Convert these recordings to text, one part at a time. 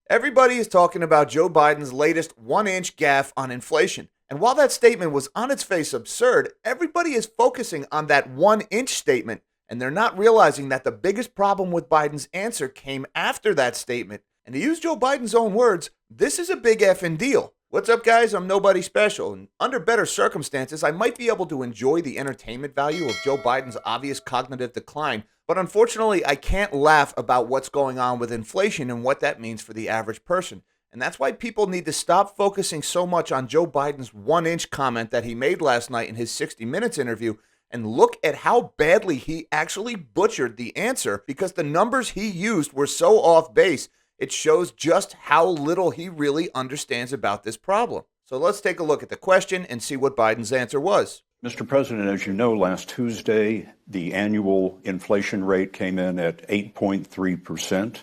Everybody is talking about Joe Biden's latest 1 inch gaff on inflation. And while that statement was on its face absurd, everybody is focusing on that 1 inch statement, and they're not realizing that the biggest problem with Biden's answer came after that statement. And to use Joe Biden's own words, this is a big effing deal. What's up, guys? I'm nobody special, and under better circumstances, I might be able to enjoy the entertainment value of Joe Biden's obvious cognitive decline, but unfortunately, I can't laugh about what's going on with inflation and what that means for the average person. And that's why people need to stop focusing so much on Joe Biden's 1 inch comment that he made last night in his 60 Minutes interview and look at how badly he actually butchered the answer, because the numbers he used were so off base. It shows just how little he really understands about this problem. So let's take a look at the question and see what Biden's answer was. Mr. President, as you know, last Tuesday, the annual inflation rate came in at 8.3%.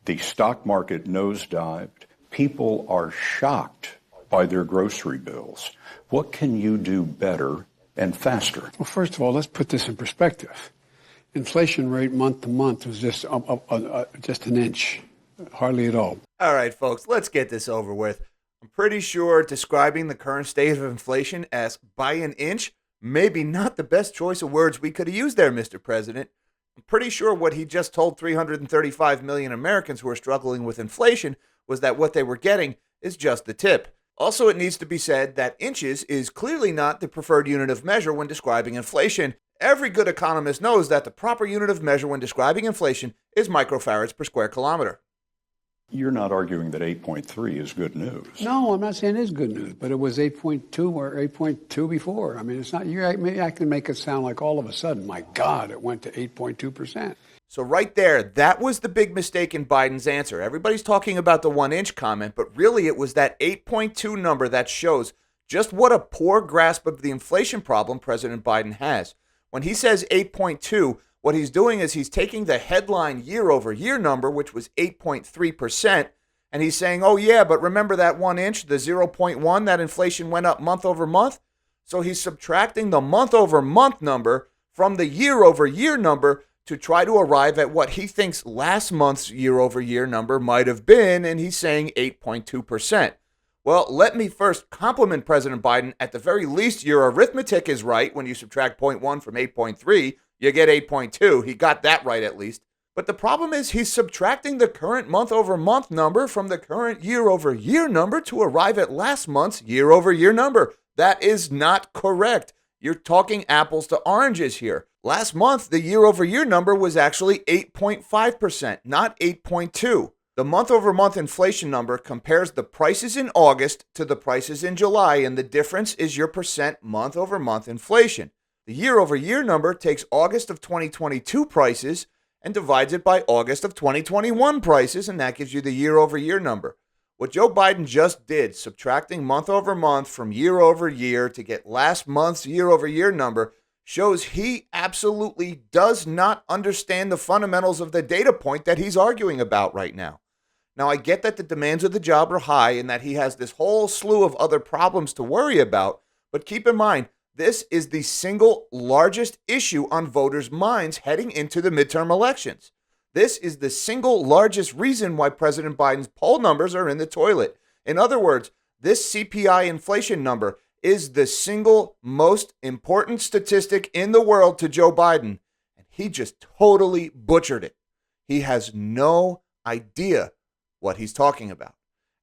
The stock market nosedived. People are shocked by their grocery bills. What can you do better and faster? Well, first of all, let's put this in perspective. Inflation rate month to month was just an inch. Hardly at all. All right, folks, let's get this over with. I'm pretty sure describing the current state of inflation as by an inch, maybe not the best choice of words we could have used there, Mr. President. I'm pretty sure what he just told 335 million Americans who are struggling with inflation was that what they were getting is just the tip. Also, it needs to be said that inches is clearly not the preferred unit of measure when describing inflation. Every good economist knows that the proper unit of measure when describing inflation is microfarads per square kilometer. You're not arguing that 8.3 is good news. No, I'm not saying it's good news, but it was 8.2 or 8.2 before. I mean, it's not. Maybe I can make it sound like all of a sudden, my God, it went to 8.2%. So right there, that was the big mistake in Biden's answer. Everybody's talking about the 1 inch comment, but really it was that 8.2 number that shows just what a poor grasp of the inflation problem President Biden has. When he says 8.2, what he's doing is he's taking the headline year-over-year number, which was 8.3%, and he's saying, oh yeah, but remember that 1 inch, the 0.1, that inflation went up month over month? So he's subtracting the month-over-month number from the year-over-year number to try to arrive at what he thinks last month's year-over-year number might have been, and he's saying 8.2%. Well, let me first compliment President Biden. At the very least, your arithmetic is right. When you subtract 0.1 from 8.3, you get 8.2. He got that right at least. But the problem is he's subtracting the current month-over-month number from the current year-over-year number to arrive at last month's year-over-year number. That is not correct. You're talking apples to oranges here. Last month, the year-over-year number was actually 8.5%, not 8.2. The month-over-month inflation number compares the prices in August to the prices in July, and the difference is your percent month-over-month inflation. The year-over-year number takes August of 2022 prices and divides it by August of 2021 prices, and that gives you the year-over-year number. What Joe Biden just did, subtracting month-over-month from year-over-year to get last month's year-over-year number, shows he absolutely does not understand the fundamentals of the data point that he's arguing about right now. Now, I get that the demands of the job are high and that he has this whole slew of other problems to worry about, but keep in mind, this is the single largest issue on voters' minds heading into the midterm elections. This is the single largest reason why President Biden's poll numbers are in the toilet. In other words, this CPI inflation number is the single most important statistic in the world to Joe Biden, and he just totally butchered it. He has no idea what he's talking about.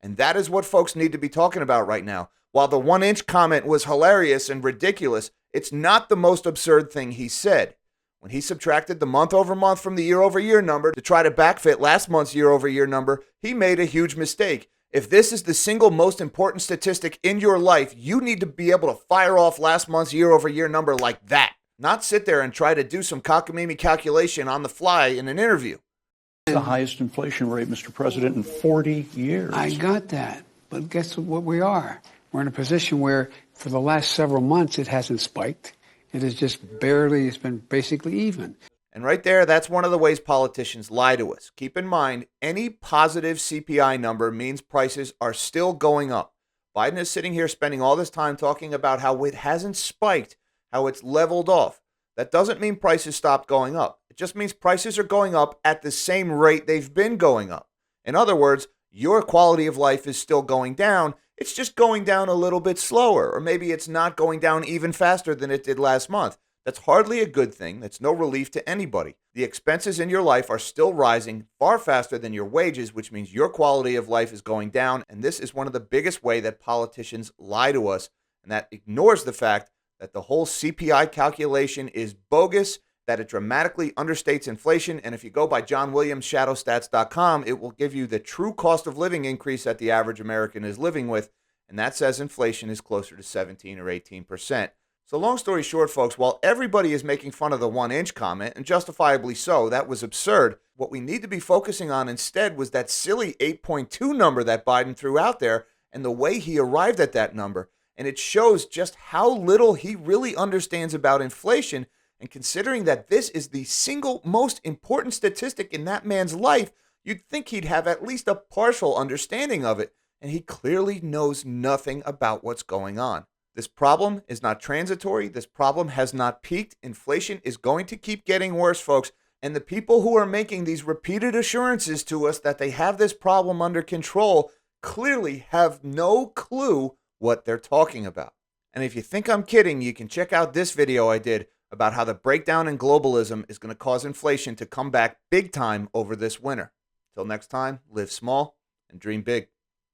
And that is what folks need to be talking about right now. While the 1 inch comment was hilarious and ridiculous, it's not the most absurd thing he said. When he subtracted the month-over-month from the year-over-year number to try to backfit last month's year-over-year number, he made a huge mistake. If this is the single most important statistic in your life, you need to be able to fire off last month's year-over-year number like that, not sit there and try to do some cockamamie calculation on the fly in an interview. The highest inflation rate, Mr. President, in 40 years. I got that. But guess what we are? We're in a position where for the last several months it hasn't spiked. It is just barely, it's been basically even. And right there, that's one of the ways politicians lie to us. Keep in mind, any positive CPI number means prices are still going up. Biden is sitting here spending all this time talking about how it hasn't spiked, how it's leveled off. That doesn't mean prices stopped going up. It just means prices are going up at the same rate they've been going up. In other words, Your quality of life is still going down. It's just going down a little bit slower, or maybe it's not going down even faster than it did last month. That's hardly a good thing. That's no relief to anybody. The expenses in your life are still rising far faster than your wages, which means your quality of life is going down. And this is one of the biggest ways that politicians lie to us. And that ignores the fact that the whole CPI calculation is bogus, that it dramatically understates inflation. And if you go by John Williams, shadowstats.com, it will give you the true cost of living increase that the average American is living with. And that says inflation is closer to 17 or 18%. So long story short, folks, while everybody is making fun of the 1-inch comment, and justifiably so, that was absurd, what we need to be focusing on instead was that silly 8.2 number that Biden threw out there and the way he arrived at that number. And it shows just how little he really understands about inflation. And considering that this is the single most important statistic in that man's life, you'd think he'd have at least a partial understanding of it. And he clearly knows nothing about what's going on. This problem is not transitory. This problem has not peaked. Inflation is going to keep getting worse, folks. And the people who are making these repeated assurances to us that they have this problem under control clearly have no clue what they're talking about. And if you think I'm kidding, you can check out this video I did about how the breakdown in globalism is going to cause inflation to come back big time over this winter. Till next time, live small and dream big.